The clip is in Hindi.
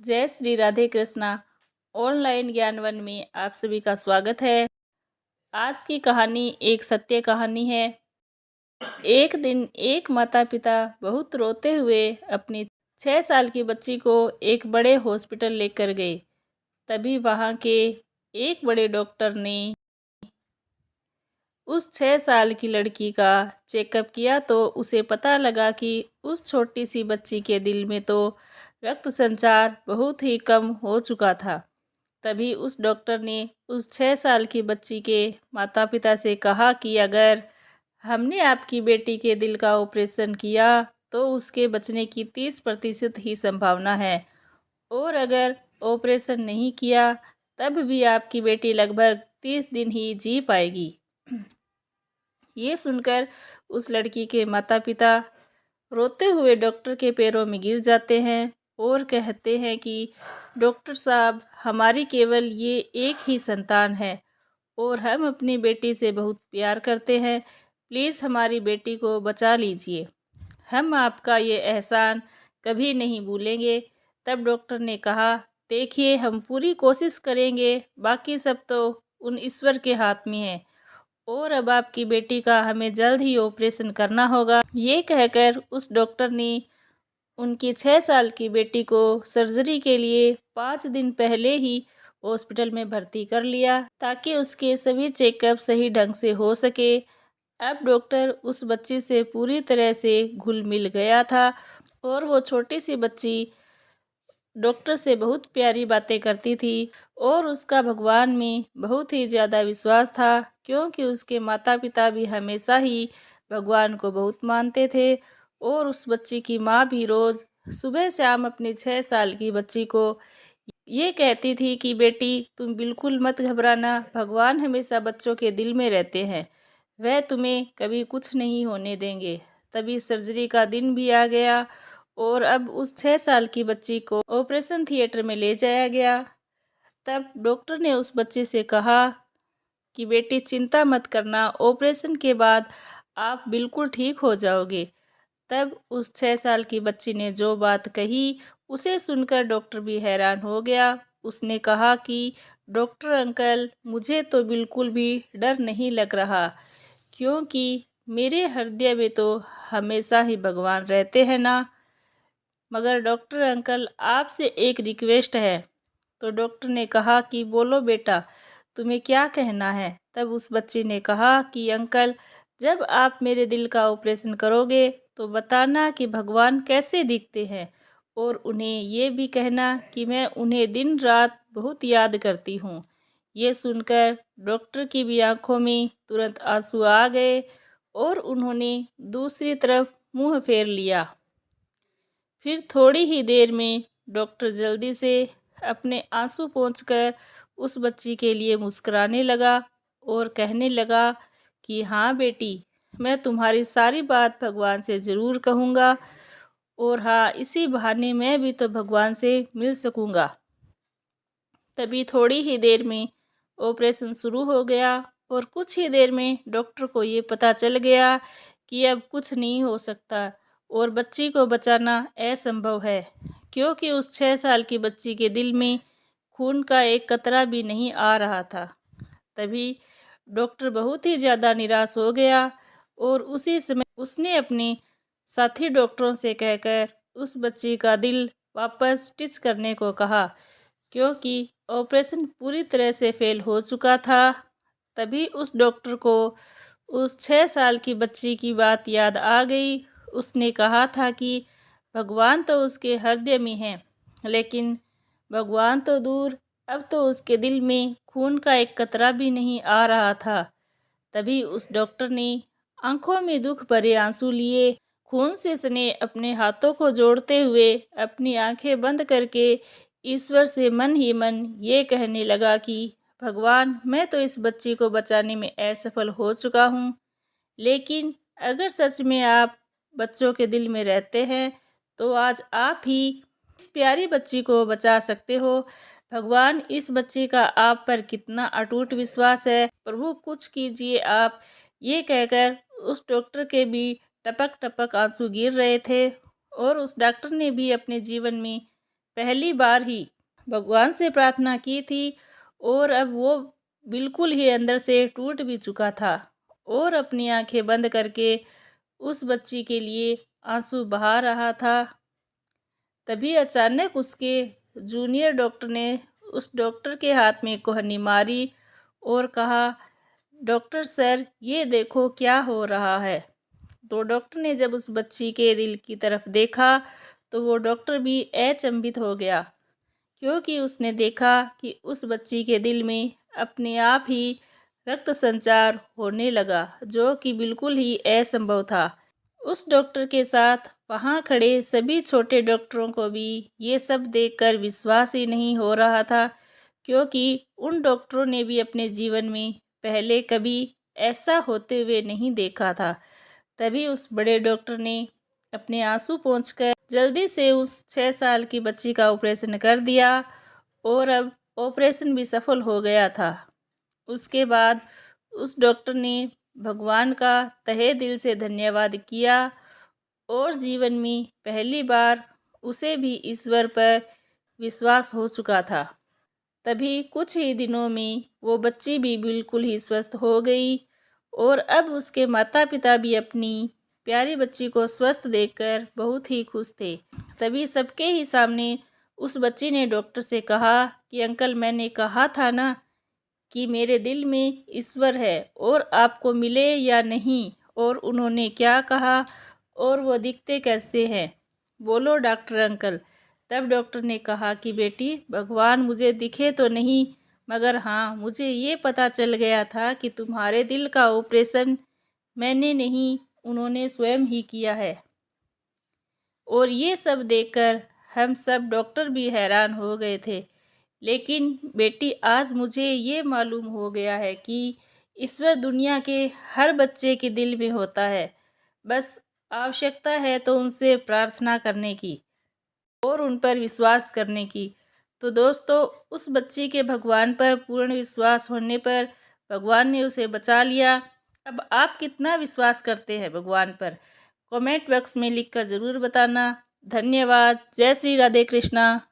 जय श्री राधे कृष्णा। ऑनलाइन ज्ञानवन में आप सभी का स्वागत है। आज की कहानी एक सत्य कहानी है। एक दिन एक माता पिता बहुत रोते हुए अपनी 6 साल की बच्ची को एक बड़े हॉस्पिटल लेकर गए। तभी वहाँ के एक बड़े डॉक्टर ने उस 6 साल की लड़की का चेकअप किया तो उसे पता लगा कि उस छोटी सी बच्ची के दिल में तो रक्त संचार बहुत ही कम हो चुका था। तभी उस डॉक्टर ने उस 6 साल की बच्ची के माता पिता से कहा कि अगर हमने आपकी बेटी के दिल का ऑपरेशन किया तो उसके बचने की 30% ही संभावना है, और अगर ऑपरेशन नहीं किया तब भी आपकी बेटी लगभग 30 दिन ही जी पाएगी। ये सुनकर उस लड़की के माता पिता रोते हुए डॉक्टर के पैरों में गिर जाते हैं और कहते हैं कि डॉक्टर साहब, हमारी केवल ये एक ही संतान है और हम अपनी बेटी से बहुत प्यार करते हैं। प्लीज़ हमारी बेटी को बचा लीजिए। हम आपका ये एहसान कभी नहीं भूलेंगे। तब डॉक्टर ने कहा, देखिए, हम पूरी कोशिश करेंगे, बाकी सब तो उन ईश्वर के हाथ में है, और अब आपकी बेटी का हमें जल्द ही ऑपरेशन करना होगा। ये कहकर उस डॉक्टर ने उनकी 6 साल की बेटी को सर्जरी के लिए 5 दिन पहले ही हॉस्पिटल में भर्ती कर लिया ताकि उसके सभी चेकअप सही ढंग से हो सके। अब डॉक्टर उस बच्ची से पूरी तरह से घुल मिल गया था और वो छोटी सी बच्ची डॉक्टर से बहुत प्यारी बातें करती थी और उसका भगवान में बहुत ही ज़्यादा विश्वास था, क्योंकि उसके माता पिता भी हमेशा ही भगवान को बहुत मानते थे। और उस बच्ची की माँ भी रोज़ सुबह शाम अपनी 6 साल की बच्ची को ये कहती थी कि बेटी, तुम बिल्कुल मत घबराना, भगवान हमेशा बच्चों के दिल में रहते हैं, वह तुम्हें कभी कुछ नहीं होने देंगे। तभी सर्जरी का दिन भी आ गया और अब उस 6 साल की बच्ची को ऑपरेशन थिएटर में ले जाया गया। तब डॉक्टर ने उस बच्ची से कहा कि बेटी, चिंता मत करना, ऑपरेशन के बाद आप बिल्कुल ठीक हो जाओगे। तब उस 6 साल की बच्ची ने जो बात कही उसे सुनकर डॉक्टर भी हैरान हो गया। उसने कहा कि डॉक्टर अंकल, मुझे तो बिल्कुल भी डर नहीं लग रहा, क्योंकि मेरे हृदय में तो हमेशा ही भगवान रहते हैं ना। मगर डॉक्टर अंकल, आपसे एक रिक्वेस्ट है। तो डॉक्टर ने कहा कि बोलो बेटा, तुम्हें क्या कहना है। तब उस बच्ची ने कहा कि अंकल, जब आप मेरे दिल का ऑपरेशन करोगे तो बताना कि भगवान कैसे दिखते हैं, और उन्हें ये भी कहना कि मैं उन्हें दिन रात बहुत याद करती हूँ। ये सुनकर डॉक्टर की भी आंखों में तुरंत आंसू आ गए और उन्होंने दूसरी तरफ मुंह फेर लिया। फिर थोड़ी ही देर में डॉक्टर जल्दी से अपने आंसू पोंछकर उस बच्ची के लिए मुस्कुराने लगा और कहने लगा कि हाँ बेटी, मैं तुम्हारी सारी बात भगवान से ज़रूर कहूँगा, और हाँ, इसी बहाने मैं भी तो भगवान से मिल सकूँगा। तभी थोड़ी ही देर में ऑपरेशन शुरू हो गया और कुछ ही देर में डॉक्टर को ये पता चल गया कि अब कुछ नहीं हो सकता और बच्ची को बचाना असंभव है, क्योंकि उस 6 साल की बच्ची के दिल में खून का एक कतरा भी नहीं आ रहा था। तभी डॉक्टर बहुत ही ज़्यादा निराश हो गया और उसी समय उसने अपने साथी डॉक्टरों से कहकर उस बच्ची का दिल वापस स्टिच करने को कहा, क्योंकि ऑपरेशन पूरी तरह से फेल हो चुका था। तभी उस डॉक्टर को उस 6 साल की बच्ची की बात याद आ गई। उसने कहा था कि भगवान तो उसके हृदय में है, लेकिन भगवान तो दूर, अब तो उसके दिल में खून का एक कतरा भी नहीं आ रहा था। तभी उस डॉक्टर ने आंखों में दुख भरे आंसू लिए, खून से सने अपने हाथों को जोड़ते हुए अपनी आंखें बंद करके ईश्वर से मन ही मन ये कहने लगा कि भगवान, मैं तो इस बच्ची को बचाने में असफल हो चुका हूँ, लेकिन अगर सच में आप बच्चों के दिल में रहते हैं तो आज आप ही इस प्यारी बच्ची को बचा सकते हो। भगवान, इस बच्ची का आप पर कितना अटूट विश्वास है, प्रभु कुछ कीजिए आप। ये कहकर उस डॉक्टर के भी टपक टपक आंसू गिर रहे थे और उस डॉक्टर ने भी अपने जीवन में पहली बार ही भगवान से प्रार्थना की थी और अब वो बिल्कुल ही अंदर से टूट भी चुका था और अपनी आंखें बंद करके उस बच्ची के लिए आंसू बहा रहा था। तभी अचानक उसके जूनियर डॉक्टर ने उस डॉक्टर के हाथ में कोहनी मारी और कहा, डॉक्टर सर ये देखो क्या हो रहा है। तो डॉक्टर ने जब उस बच्ची के दिल की तरफ देखा तो वो डॉक्टर भी अचंभित हो गया, क्योंकि उसने देखा कि उस बच्ची के दिल में अपने आप ही रक्त संचार होने लगा, जो कि बिल्कुल ही असंभव था। उस डॉक्टर के साथ वहाँ खड़े सभी छोटे डॉक्टरों को भी ये सब देखकर विश्वास ही नहीं हो रहा था, क्योंकि उन डॉक्टरों ने भी अपने जीवन में पहले कभी ऐसा होते हुए नहीं देखा था। तभी उस बड़े डॉक्टर ने अपने आंसू पोंछकर जल्दी से उस 6 साल की बच्ची का ऑपरेशन कर दिया और अब ऑपरेशन भी सफल हो गया था। उसके बाद उस डॉक्टर ने भगवान का तहे दिल से धन्यवाद किया और जीवन में पहली बार उसे भी ईश्वर पर विश्वास हो चुका था। तभी कुछ ही दिनों में वो बच्ची भी बिल्कुल ही स्वस्थ हो गई और अब उसके माता पिता भी अपनी प्यारी बच्ची को स्वस्थ देखकर बहुत ही खुश थे। तभी सबके ही सामने उस बच्ची ने डॉक्टर से कहा कि अंकल, मैंने कहा था ना कि मेरे दिल में ईश्वर है और आपको मिले या नहीं, और उन्होंने क्या कहा और वो दिखते कैसे हैं, बोलो डॉक्टर अंकल। तब डॉक्टर ने कहा कि बेटी, भगवान मुझे दिखे तो नहीं, मगर हाँ, मुझे ये पता चल गया था कि तुम्हारे दिल का ऑपरेशन मैंने नहीं, उन्होंने स्वयं ही किया है। और ये सब देखकर हम सब डॉक्टर भी हैरान हो गए थे। लेकिन बेटी, आज मुझे ये मालूम हो गया है कि ईश्वर दुनिया के हर बच्चे के दिल में होता है। बस आवश्यकता है तो उनसे प्रार्थना करने की और उन पर विश्वास करने की। तो दोस्तों, उस बच्ची के भगवान पर पूर्ण विश्वास होने पर भगवान ने उसे बचा लिया। अब आप कितना विश्वास करते हैं भगवान पर? कमेंट बॉक्स में लिखकर ज़रूर बताना। धन्यवाद। जय श्री राधे कृष्णा।